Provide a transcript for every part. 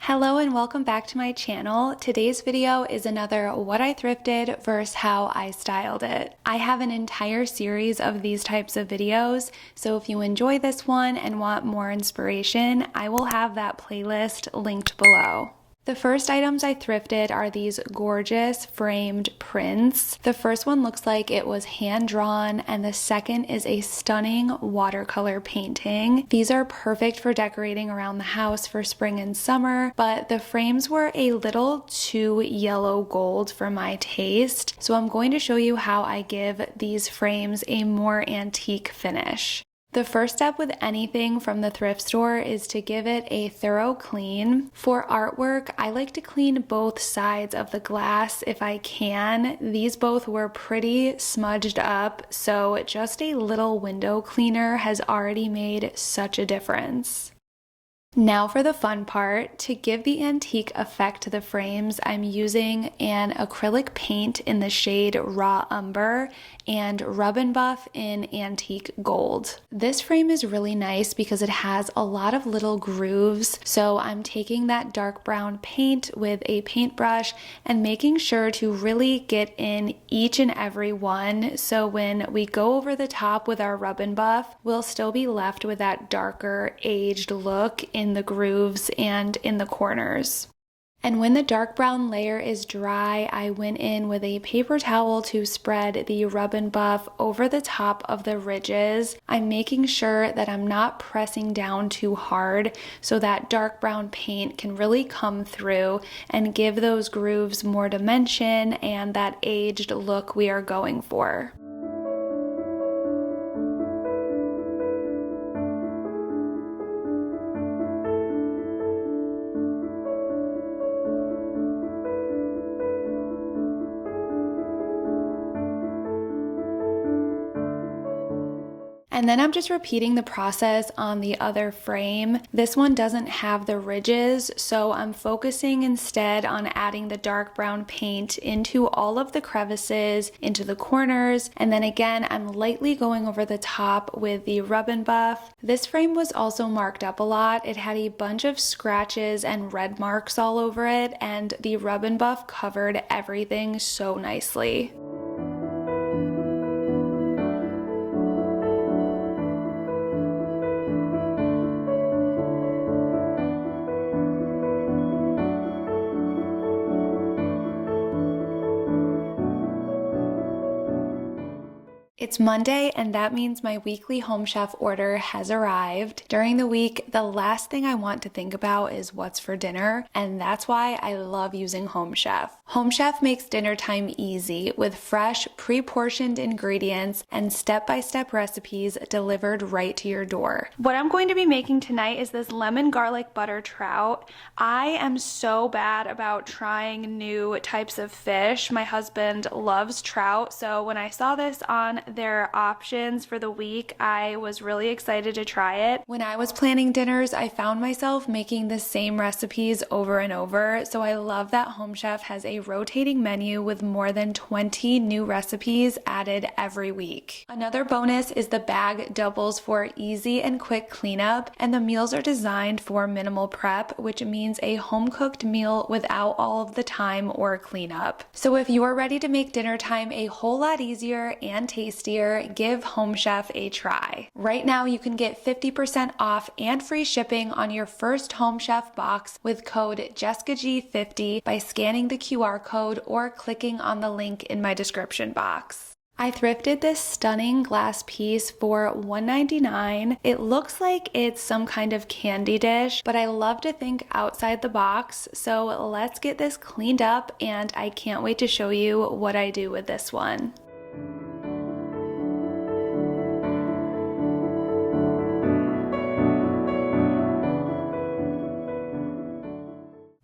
Hello and welcome back to my channel. Today's video is another what I thrifted versus how I styled it. I have an entire series of these types of videos, so if you enjoy this one and want more inspiration, I will have that playlist linked below. The first items I thrifted are these gorgeous framed prints. The first one looks like it was hand-drawn, and the second is a stunning watercolor painting. These are perfect for decorating around the house for spring and summer, but the frames were a little too yellow gold for my taste, so I'm going to show you how I give these frames a more antique finish. The first step with anything from the thrift store is to give it a thorough clean. For artwork, I like to clean both sides of the glass if I can. These both were pretty smudged up, so just a little window cleaner has already made such a difference. Now for the fun part. To give the antique effect to the frames, I'm using an acrylic paint in the shade Raw Umber and Rub and Buff in Antique Gold. This frame is really nice because it has a lot of little grooves, so I'm taking that dark brown paint with a paintbrush and making sure to really get in each and every one, so when we go over the top with our Rub and Buff, we'll still be left with that darker aged look in the grooves and in the corners. And when the dark brown layer is dry, I went in with a paper towel to spread the Rub and Buff over the top of the ridges. I'm making sure that I'm not pressing down too hard so that dark brown paint can really come through and give those grooves more dimension and that aged look we are going for. And then I'm just repeating the process on the other frame. This one doesn't have the ridges, so I'm focusing instead on adding the dark brown paint into all of the crevices, into the corners, and then again I'm lightly going over the top with the Rub and Buff. This frame was also marked up a lot. It had a bunch of scratches and red marks all over it, and the Rub and Buff covered everything so nicely. It's Monday, and that means my weekly Home Chef order has arrived. During the week, the last thing I want to think about is what's for dinner, and that's why I love using Home Chef. Home Chef makes dinner time easy with fresh, pre-portioned ingredients and step-by-step recipes delivered right to your door. What I'm going to be making tonight is this lemon garlic butter trout. I am so bad about trying new types of fish. My husband loves trout, so when I saw this on their options for the week, I was really excited to try it. When I was planning dinners, I found myself making the same recipes over and over, so I love that Home Chef has a rotating menu with more than 20 new recipes added every week. Another bonus is the bag doubles for easy and quick cleanup, and the meals are designed for minimal prep, which means a home-cooked meal without all of the time or cleanup. So if you are ready to make dinner time a whole lot easier and tastier, give Home Chef a try. Right now you can get 50% off and free shipping on your first Home Chef box with code JessicaG50 by scanning the QR code or clicking on the link in my description box. I thrifted this stunning glass piece for $1.99. It looks like it's some kind of candy dish, but I love to think outside the box, so let's get this cleaned up, and I can't wait to show you what I do with this one.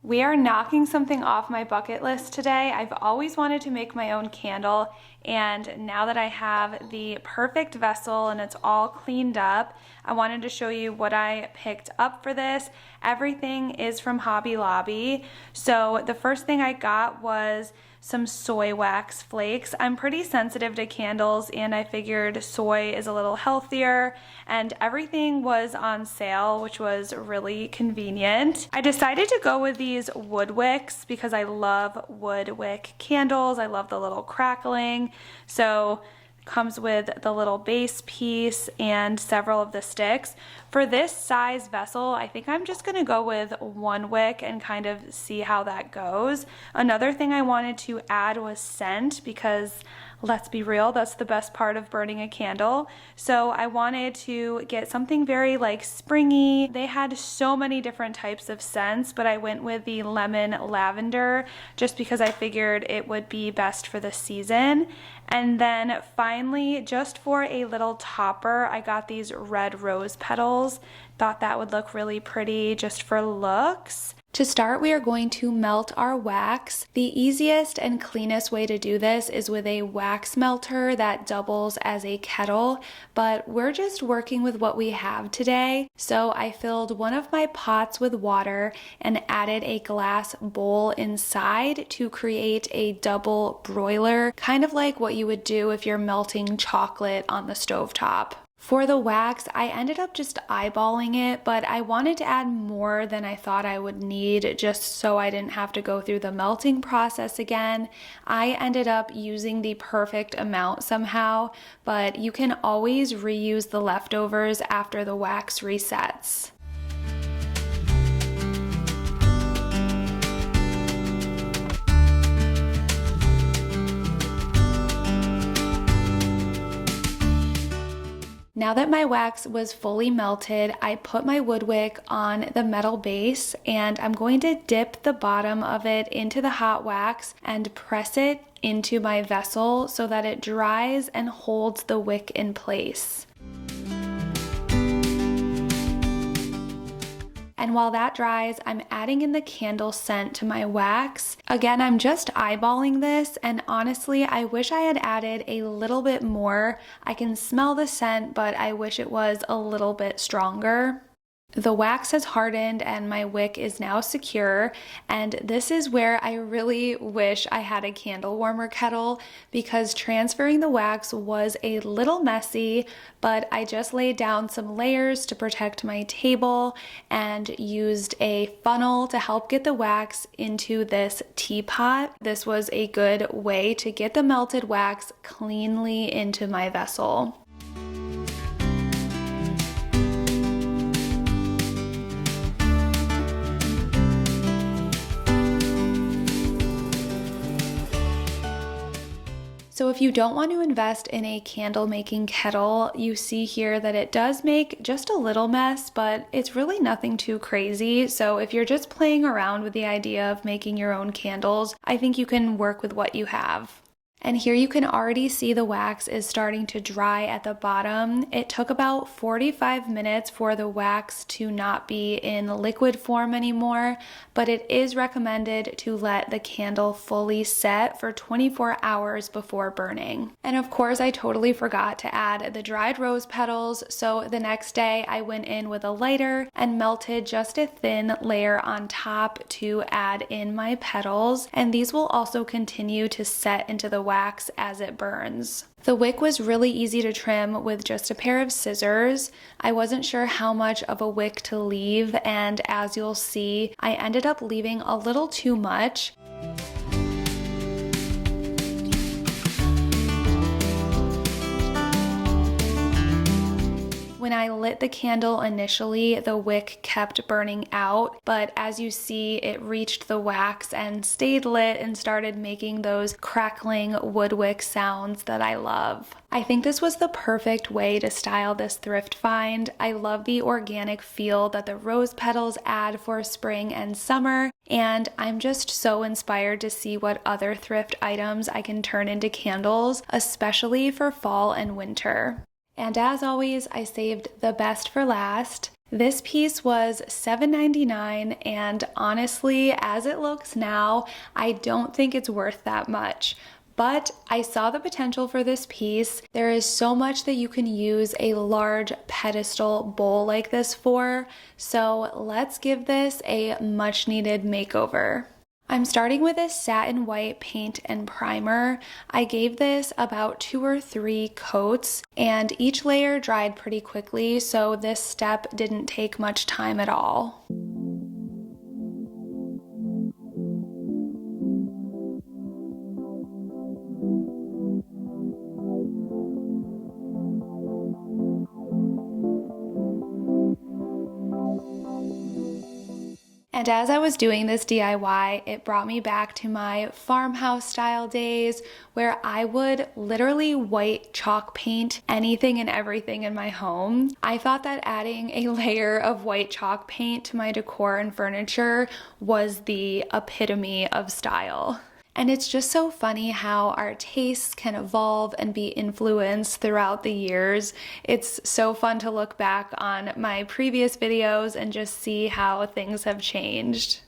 We are knocking something off my bucket list today. I've always wanted to make my own candle, and now that I have the perfect vessel and it's all cleaned up, I wanted to show you what I picked up for this. Everything is from Hobby Lobby. So the first thing I got was some soy wax flakes. I'm pretty sensitive to candles and I figured soy is a little healthier, and everything was on sale, which was really convenient. I decided to go with these wood wicks because I love wood wick candles. I love the little crackling. So comes with the little base piece and several of the sticks. For this size vessel, I think I'm just gonna go with one wick and kind of see how that goes. Another thing I wanted to add was scent, because let's be real, that's the best part of burning a candle. So I wanted to get something very like springy. They had so many different types of scents, but I went with the lemon lavender just because I figured it would be best for the season. And then finally, just for a little topper, I got these red rose petals. Thought that would look really pretty just for looks. To start, we are going to melt our wax. The easiest and cleanest way to do this is with a wax melter that doubles as a kettle, but we're just working with what we have today. So I filled one of my pots with water and added a glass bowl inside to create a double broiler, kind of like what you would do if you're melting chocolate on the stovetop. For the wax, I ended up just eyeballing it, but I wanted to add more than I thought I would need just so I didn't have to go through the melting process again. I ended up using the perfect amount somehow, but you can always reuse the leftovers after the wax resets. Now that my wax was fully melted, I put my wood wick on the metal base and I'm going to dip the bottom of it into the hot wax and press it into my vessel so that it dries and holds the wick in place. And while that dries, I'm adding in the candle scent to my wax. Again, I'm just eyeballing this, and honestly, I wish I had added a little bit more. I can smell the scent, but I wish it was a little bit stronger. The wax has hardened and my wick is now secure, and this is where I really wish I had a candle warmer kettle because transferring the wax was a little messy, but I just laid down some layers to protect my table and used a funnel to help get the wax into this teapot. This was a good way to get the melted wax cleanly into my vessel. So if you don't want to invest in a candle making kettle, you see here that it does make just a little mess, but it's really nothing too crazy. So if you're just playing around with the idea of making your own candles, I think you can work with what you have. And here you can already see the wax is starting to dry at the bottom. It took about 45 minutes for the wax to not be in liquid form anymore, but it is recommended to let the candle fully set for 24 hours before burning. And of course, I totally forgot to add the dried rose petals, so the next day I went in with a lighter and melted just a thin layer on top to add in my petals, and these will also continue to set into the wax as it burns. The wick was really easy to trim with just a pair of scissors. I wasn't sure how much of a wick to leave, and as you'll see, I ended up leaving a little too much. When I lit the candle initially, the wick kept burning out, but as you see, it reached the wax and stayed lit and started making those crackling wood wick sounds that I love. I think this was the perfect way to style this thrift find. I love the organic feel that the rose petals add for spring and summer, and I'm just so inspired to see what other thrift items I can turn into candles, especially for fall and winter. And as always, I saved the best for last. This piece was $7.99, and honestly, as it looks now, I don't think it's worth that much. But I saw the potential for this piece. There is so much that you can use a large pedestal bowl like this for, so let's give this a much needed makeover. I'm starting with this satin white paint and primer. I gave this about 2 or 3 coats and each layer dried pretty quickly, so this step didn't take much time at all. And as I was doing this DIY, it brought me back to my farmhouse style days where I would literally white chalk paint anything and everything in my home. I thought that adding a layer of white chalk paint to my decor and furniture was the epitome of style. And it's just so funny how our tastes can evolve and be influenced throughout the years. It's so fun to look back on my previous videos and just see how things have changed.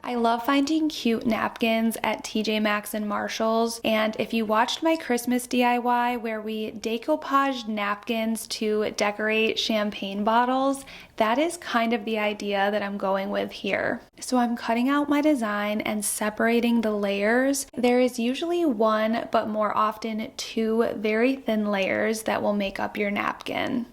I love finding cute napkins at TJ Maxx and Marshalls, and if you watched my Christmas DIY where we decoupaged napkins to decorate champagne bottles, that is kind of the idea that I'm going with here. So I'm cutting out my design and separating the layers. There is usually 1, but more often 2 very thin layers that will make up your napkin.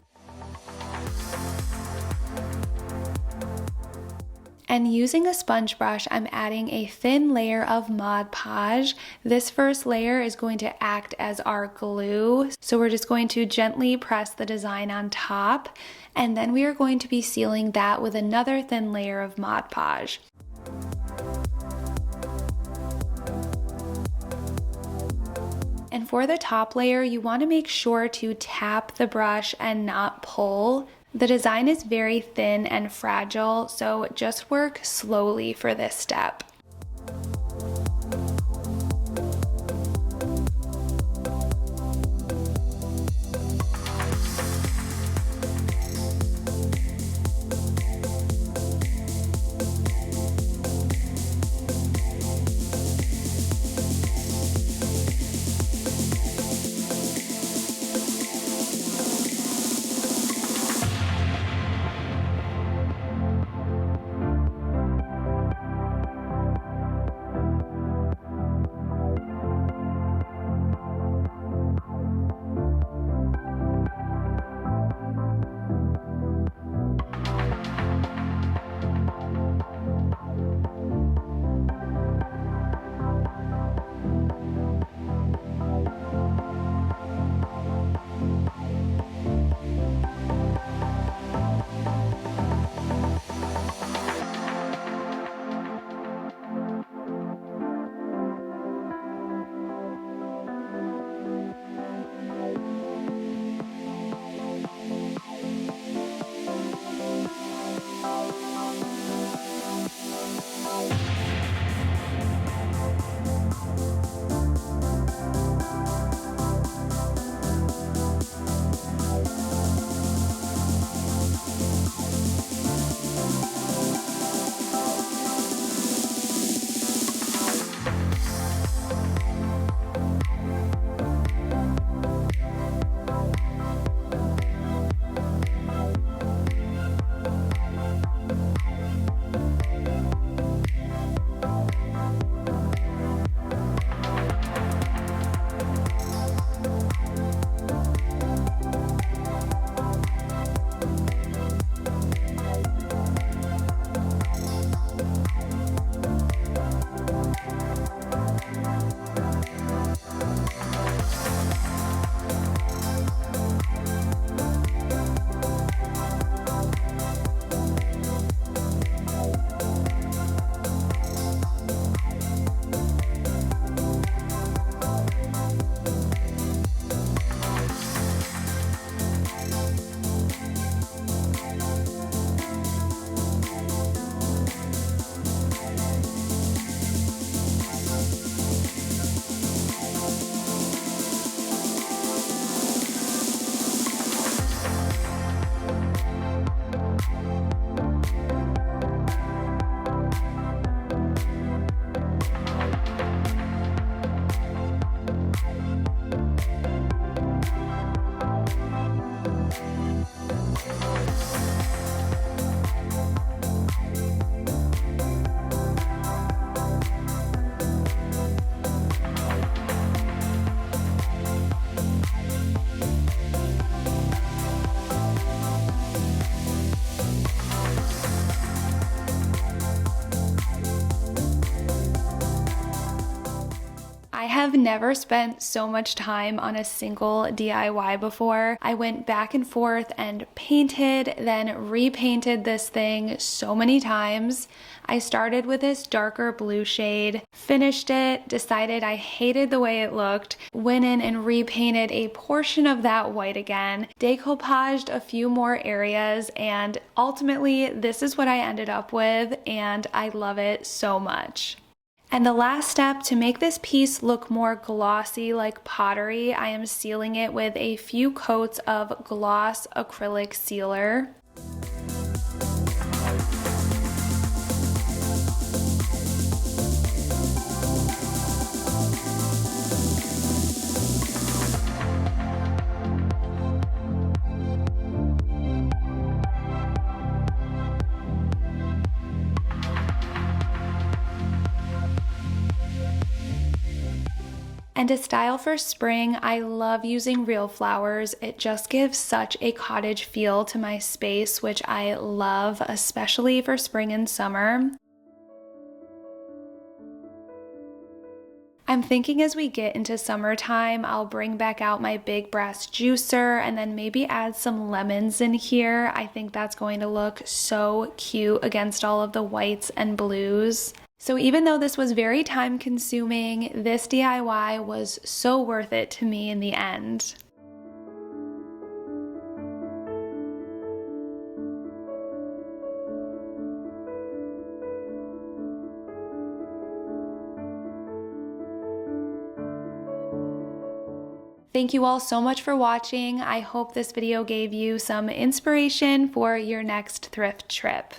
And using a sponge brush, I'm adding a thin layer of Mod Podge. This first layer is going to act as our glue. So we're just going to gently press the design on top. And then we are going to be sealing that with another thin layer of Mod Podge. And for the top layer, you want to make sure to tap the brush and not pull. The design is very thin and fragile, so just work slowly for this step. have never spent so much time on a single DIY before. I went back and forth and painted, then repainted this thing so many times. I started with this darker blue shade, finished it, decided I hated the way it looked, went in and repainted a portion of that white again, decoupaged a few more areas, and ultimately this is what I ended up with, and I love it so much. And the last step, to make this piece look more glossy like pottery, I am sealing it with a few coats of gloss acrylic sealer. And to style for spring, I love using real flowers. It just gives such a cottage feel to my space, which I love, especially for spring and summer. I'm thinking as we get into summertime, I'll bring back out my big brass juicer and then maybe add some lemons in here. I think that's going to look so cute against all of the whites and blues. So even though this was very time consuming, this DIY was so worth it to me in the end. Thank you all so much for watching. I hope this video gave you some inspiration for your next thrift trip.